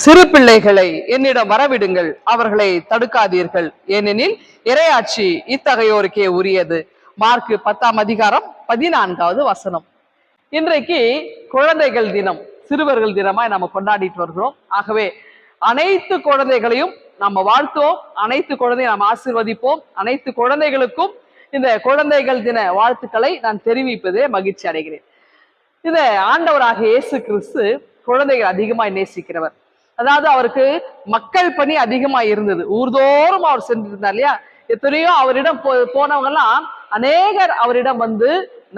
சிறு பிள்ளைகளை என்னிடம் வரவிடுங்கள், அவர்களை தடுக்காதீர்கள், ஏனெனில் இறையாட்சி இத்தகையோருக்கே உரியது. மார்க்கு 10:14. இன்றைக்கு குழந்தைகள் தினம், சிறுவர்கள் தினமாய் நம்ம கொண்டாடிட்டு வருகிறோம். ஆகவே அனைத்து குழந்தைகளையும் நம்ம வாழ்த்துவோம், அனைத்து குழந்தையும் நாம் ஆசீர்வதிப்போம். அனைத்து குழந்தைகளுக்கும் இந்த குழந்தைகள் தின வாழ்த்துக்களை நான் தெரிவிப்பதே மகிழ்ச்சி அடைகிறேன். இந்த ஆண்டவராக இயேசு கிறிஸ்து குழந்தைகள் அதிகமாய் நேசிக்கிறவர். அதாவது அவருக்கு மக்கள் பணி அதிகமா இருந்தது. ஊர்தோறும் அவர் சென்றிருந்தார் இல்லையா? எத்தனையோ அவரிடம் போனவங்க எல்லாம் அநேகர் அவரிடம் வந்து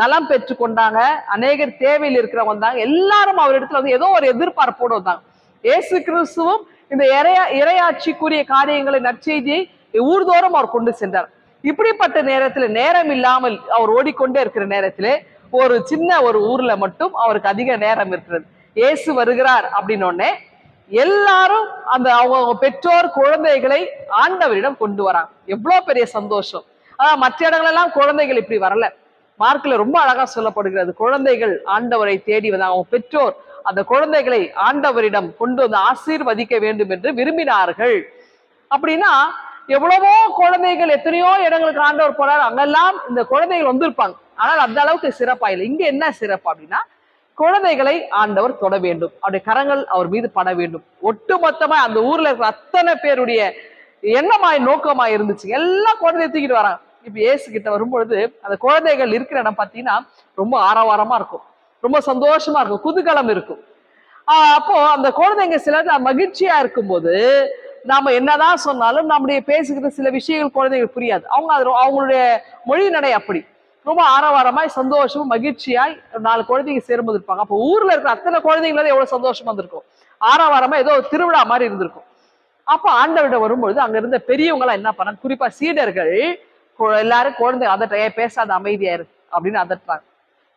நலம் பெற்று கொண்டாங்க. அநேகர் தேவையில் இருக்கிறவங்க வந்தாங்க. எல்லாரும் அவரிடத்துல வந்து ஏதோ ஒரு எதிர்பார்ப்போடு வந்தாங்க. இயேசு கிறிஸ்துவும் இந்த இறையாட்சிக்குரிய காரியங்களை, நற்செய்தியை ஊர்தோறும் அவர் கொண்டு சென்றார். இப்படிப்பட்ட நேரத்துல, நேரம் இல்லாமல் அவர் ஓடிக்கொண்டே இருக்கிற நேரத்திலே ஒரு சின்ன ஒரு ஊர்ல மட்டும் அவருக்கு அதிக நேரம் இருக்கிறது. இயேசு வருகிறார் அப்படின்னோடனே எல்லாரும் அந்த அவங்க பெற்றோர் குழந்தைகளை ஆண்டவரிடம் கொண்டு வராங்க. எவ்வளவு பெரிய சந்தோஷம்! மற்ற இடங்களெல்லாம் குழந்தைகள் இப்படி வரல. மார்க்ல ரொம்ப அழகா சொல்லப்படுகிறது, குழந்தைகள் ஆண்டவரை தேடி வந்தாங்க. அவங்க பெற்றோர் அந்த குழந்தைகளை ஆண்டவரிடம் கொண்டு வந்து ஆசீர்வதிக்க வேண்டும் என்று விரும்பினார்கள். அப்படின்னா எவ்வளவோ குழந்தைகள் எத்தனையோ இடங்களுக்கு ஆண்டவர் போறாரு, அங்கெல்லாம் இந்த குழந்தைகள் வந்திருப்பாங்க. ஆனால் அந்த அளவுக்கு சிறப்பா இல்லை. இங்க என்ன சிறப்பு அப்படின்னா, குழந்தைகளை ஆண்டவர் தொட வேண்டும், அவருடைய கரங்கள் அவர் மீது பட வேண்டும். ஒட்டுமொத்தமா அந்த ஊர்ல இருக்கிற அத்தனை பேருடைய எண்ணமாய் நோக்கமாய் இருந்துச்சு. எல்லா குழந்தைய தூக்கிட்டு வராங்க. இப்ப இயேசு கிட்ட வரும்பொழுது அந்த குழந்தைகள் இருக்கிற இடம் பார்த்தீங்கன்னா ரொம்ப ஆரவாரமா இருக்கும், ரொம்ப சந்தோஷமா இருக்கும், குதூகலம் இருக்கும். அப்போ அந்த குழந்தைங்க சில மகிழ்ச்சியா இருக்கும்போது நாம என்னதான் சொன்னாலும் நம்முடைய பேசுகிற சில விஷயங்கள் குழந்தைங்களுக்கு புரியாது. அவங்களுடைய மொழி நடை அப்படி ரொம்ப ஆரவாரமாய் சந்தோஷமும் மகிழ்ச்சியாய் 4 குழந்தைங்க சேரும்போது இருப்பாங்க. அப்போ ஊர்ல இருக்கிற அத்தனை குழந்தைங்களும் எவ்வளவு சந்தோஷமா இருந்திருக்கும், ஆரவாரமா ஏதோ ஒரு திருவிழா மாதிரி இருந்திருக்கும். அப்ப ஆண்டவரிடம் வரும்பொழுது அங்க இருந்த பெரியவங்க எல்லாம் என்ன பண்ணாங்க, குறிப்பா சீடர்கள் எல்லாரும் குழந்தை அதட்ட, பேசாத அமைதியாயிரு அப்படின்னு அதட்டுறாங்க.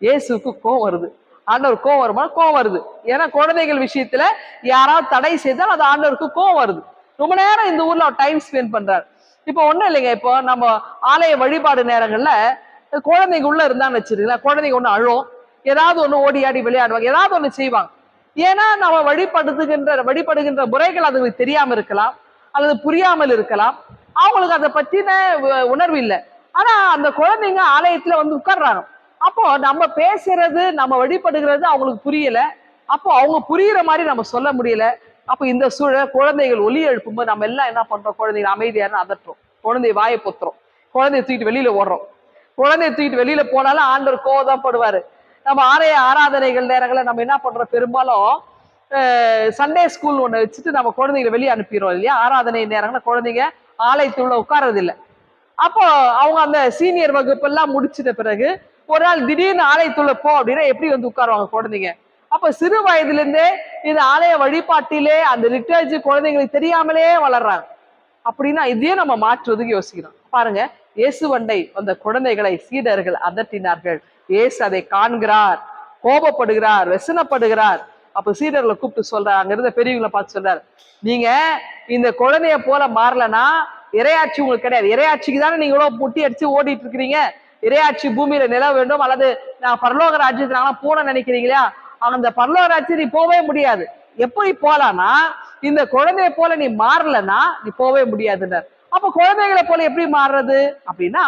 இயேசுக்கு கோவம் வருது. ஆண்டவர் கோவம் வருமா? கோவம் வருது. ஏன்னா குழந்தைகள் விஷயத்துல யாராவது தடை செய்தால் அது ஆண்டவருக்கு கோவம் வருது. ரொம்ப நேரம் இந்த ஊர்ல அவர் டைம் ஸ்பெண்ட் பண்றாரு. இப்போ ஒண்ணும் இல்லைங்க, இப்போ நம்ம ஆலய வழிபாடு நேரங்கள்ல குழந்தைங்க உள்ள இருந்தான்னு வச்சிருக்கீங்களா, குழந்தைங்க ஒண்ணு அழும், ஏதாவது ஒண்ணு ஓடி ஆடி விளையாடுவாங்க, ஏதாவது ஒண்ணு செய்வாங்க. ஏன்னா நம்ம வழிபடுகின்ற முறைகள் அதுங்களுக்கு தெரியாம இருக்கலாம், அல்லது புரியாமல் இருக்கலாம், அவங்களுக்கு அதை பற்றின உணர்வு இல்லை. ஆனா அந்த குழந்தைங்க ஆலயத்துல வந்து உட்கார்றாங்க. அப்போ நம்ம பேசுறது, நம்ம வழிபடுகிறது அவங்களுக்கு புரியல. அப்போ அவங்க புரியுற மாதிரி நம்ம சொல்ல முடியல. அப்ப இந்த சூழல் குழந்தைகள் ஒலி எழுப்பும்போது நம்ம எல்லாம் என்ன பண்றோம், குழந்தைகள் அமைதியான அதட்டுறோம், குழந்தைய வாயை பொத்துறோம், குழந்தைய தூக்கிட்டு வெளியில ஓடுறோம். குழந்தைய தூக்கிட்டு வெளியில போனாலும் ஆண்டவர் கோவம் படுவாரு. நம்ம ஆராதனைகள் நேரங்களில் நம்ம என்ன பண்றோம், பெரும்பாலும் சண்டே ஸ்கூல் ஒண்ணு வச்சுட்டு நம்ம குழந்தைகளை வெளியே அனுப்பிடுறோம் இல்லையா? ஆராதனை நேரங்கள குழந்தைங்க ஆலயத்துள்ள உட்கார்றது இல்லை. அப்போ அவங்க அந்த சீனியர் வகுப்பு எல்லாம் முடிச்சிட்ட பிறகு ஒரு நாள் திடீர்னு ஆலயத்துள்ள போ அப்படின்னா எப்படி வந்து உட்காருவாங்க குழந்தைங்க? அப்ப சிறு வயதுல இருந்தே இந்த ஆலய வழிபாட்டிலே அந்த லிட்டர்ஜி குழந்தைங்களுக்கு தெரியாமலே வளர்றாங்க. அப்படின்னா இதையே நம்ம மாற்றுவதுக்கு யோசிக்கிறோம். பாருங்க, இயேசுவண்டை அந்த குழந்தைகளை சீடர்கள் அதட்டினார்கள். இயேசு அதை காண்கிறார், கோபப்படுகிறார், வெசனப்படுகிறார். அப்ப சீடர்களை கூப்பிட்டு சொல்றாரு, அங்க இருந்த பெரியவங்களை பார்த்து சொல்றாரு, நீங்க இந்த குழந்தைய போல மாறலன்னா இறையாட்சி உங்களுக்கு கிடையாது. இறையாட்சிக்கு தானே நீங்க இவ்வளவு முட்டி அடிச்சு ஓடிட்டு இருக்கிறீங்க. இறையாட்சி பூமியில நில வேண்டும், அல்லது நான் பரலோக ராஜ்யத்துல போன நினைக்கிறீங்களா? அந்த பரலோக ராஜ்யம் நீ போவே முடியாது. எப்படி போலான்னா, இந்த குழந்தைய போல நீ மாறலன்னா நீ போவே முடியாதுன்றார். அப்ப குழந்தைகளை போல எப்படி மாறுறது அப்படின்னா,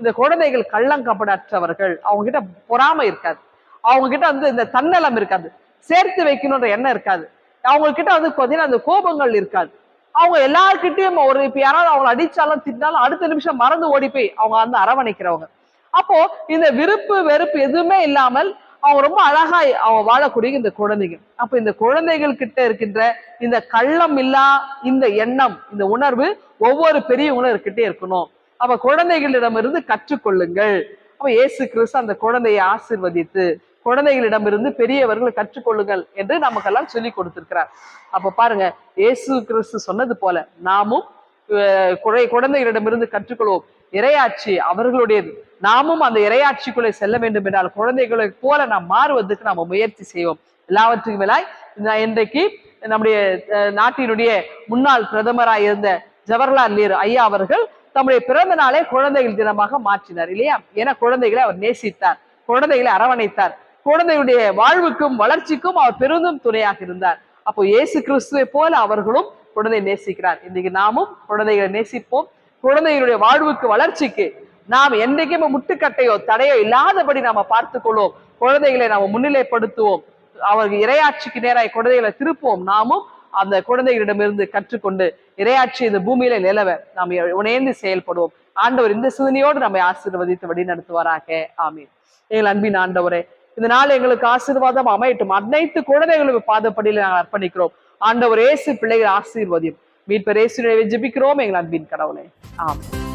இந்த குழந்தைகள் கள்ளங்கப்படற்றவர்கள், அவங்க கிட்ட பொறாமை இருக்காது, அவங்க கிட்ட வந்து இந்த தன்னலம் இருக்காது, சேர்த்து வைக்கணும்ன்ற எண்ணம் இருக்காது, அவங்க கிட்ட வந்து பார்த்தீங்கன்னா அந்த கோபங்கள் இருக்காது. அவங்க எல்லார்கிட்டையும் ஒரு இப்ப யாராவது அவங்க அடிச்சாலும் திட்டினாலும் அடுத்த நிமிஷம் மறந்து ஓடி போய் அவங்க வந்து அரவணைக்கிறவங்க. அப்போ இந்த விருப்பு வெறுப்பு எதுவுமே இல்லாமல் அவங்க ரொம்ப அழகாய் அவங்க வாழக்கூடிய இந்த குழந்தைங்க. அப்ப இந்த குழந்தைகள் கிட்ட இருக்கின்ற இந்த கள்ளம் இல்லா இந்த எண்ணம், இந்த உணர்வு ஒவ்வொரு பெரியவங்களும் இருக்கிட்டே இருக்கணும். அப்ப குழந்தைகளிடமிருந்து கற்றுக்கொள்ளுங்கள். அப்ப இயேசு கிறிஸ்து அந்த குழந்தையை ஆசீர்வதித்து குழந்தைகளிடமிருந்து பெரியவர்கள் கற்றுக்கொள்ளுங்கள் என்று நமக்கெல்லாம் சொல்லி கொடுத்திருக்கிறார். அப்ப பாருங்க, இயேசு கிறிஸ்து சொன்னது போல நாமும் குழந்தைகளிடமிருந்து கற்றுக்கொள்வோம். இறையாட்சி அவர்களுடையது. நாமும் அந்த இறையாட்சிக்குள்ளே செல்ல வேண்டும் என்றால் குழந்தைகளை போல நாம் மாறுவதற்கு நாம முயற்சி செய்வோம். எல்லாவற்றுக்கும் மேலாய் இன்றைக்கு நம்முடைய நாட்டினுடைய முன்னாள் பிரதமராக இருந்த ஜவஹர்லால் நேரு ஐயா அவர்கள் தம்முடைய பிறந்த நாளை குழந்தைகள் தினமாக மாற்றினார் இல்லையா? ஏன்னா குழந்தைகளை அவர் நேசித்தார், குழந்தைகளை அரவணைத்தார், குழந்தைகளுடைய வாழ்வுக்கும் வளர்ச்சிக்கும் அவர் பெரிதும் துணையாக இருந்தார். அப்போ இயேசு கிறிஸ்துவை போல அவர்களும் குழந்தை நேசிக்கிறார். இன்னைக்கு நாமும் குழந்தைகளை நேசிப்போம். குழந்தைகளுடைய வாழ்வுக்கு வளர்ச்சிக்கு நாம் என்றைக்குமே முட்டுக்கட்டையோ தடையோ இல்லாதபடி நாம பார்த்துக்கொள்வோம். குழந்தைகளை நாம முன்னிலைப்படுத்துவோம். அவர்கள் இறையாட்சிக்கு நேராக குழந்தைகளை திருப்புவோம். நாமும் அந்த குழந்தைகளிடமிருந்து கற்றுக்கொண்டு இறையாட்சி இந்த பூமியில நிலவ நாம் இணைந்து செயல்படுவோம். ஆண்டவர் இந்த சிந்தனையோடு நம்மை ஆசீர்வதித்து வழி நடத்துவாராக. ஆமீன். எங்கள் அன்பின் ஆண்டவரே, இந்த நாள் எங்களுக்கு ஆசீர்வாதம் அமையட்டும். அனைத்து குழந்தைகளுக்கு பாதப்படியில் நாங்கள் அர்ப்பணிக்கிறோம். ஆண்டவர் இயேசு பிள்ளைகள் ஆசீர்வதியும். மீட்பர் இயேசுவை ஜெபிக்கிறோம் எங்கள் அன்பின் கடவுளே. ஆமென்.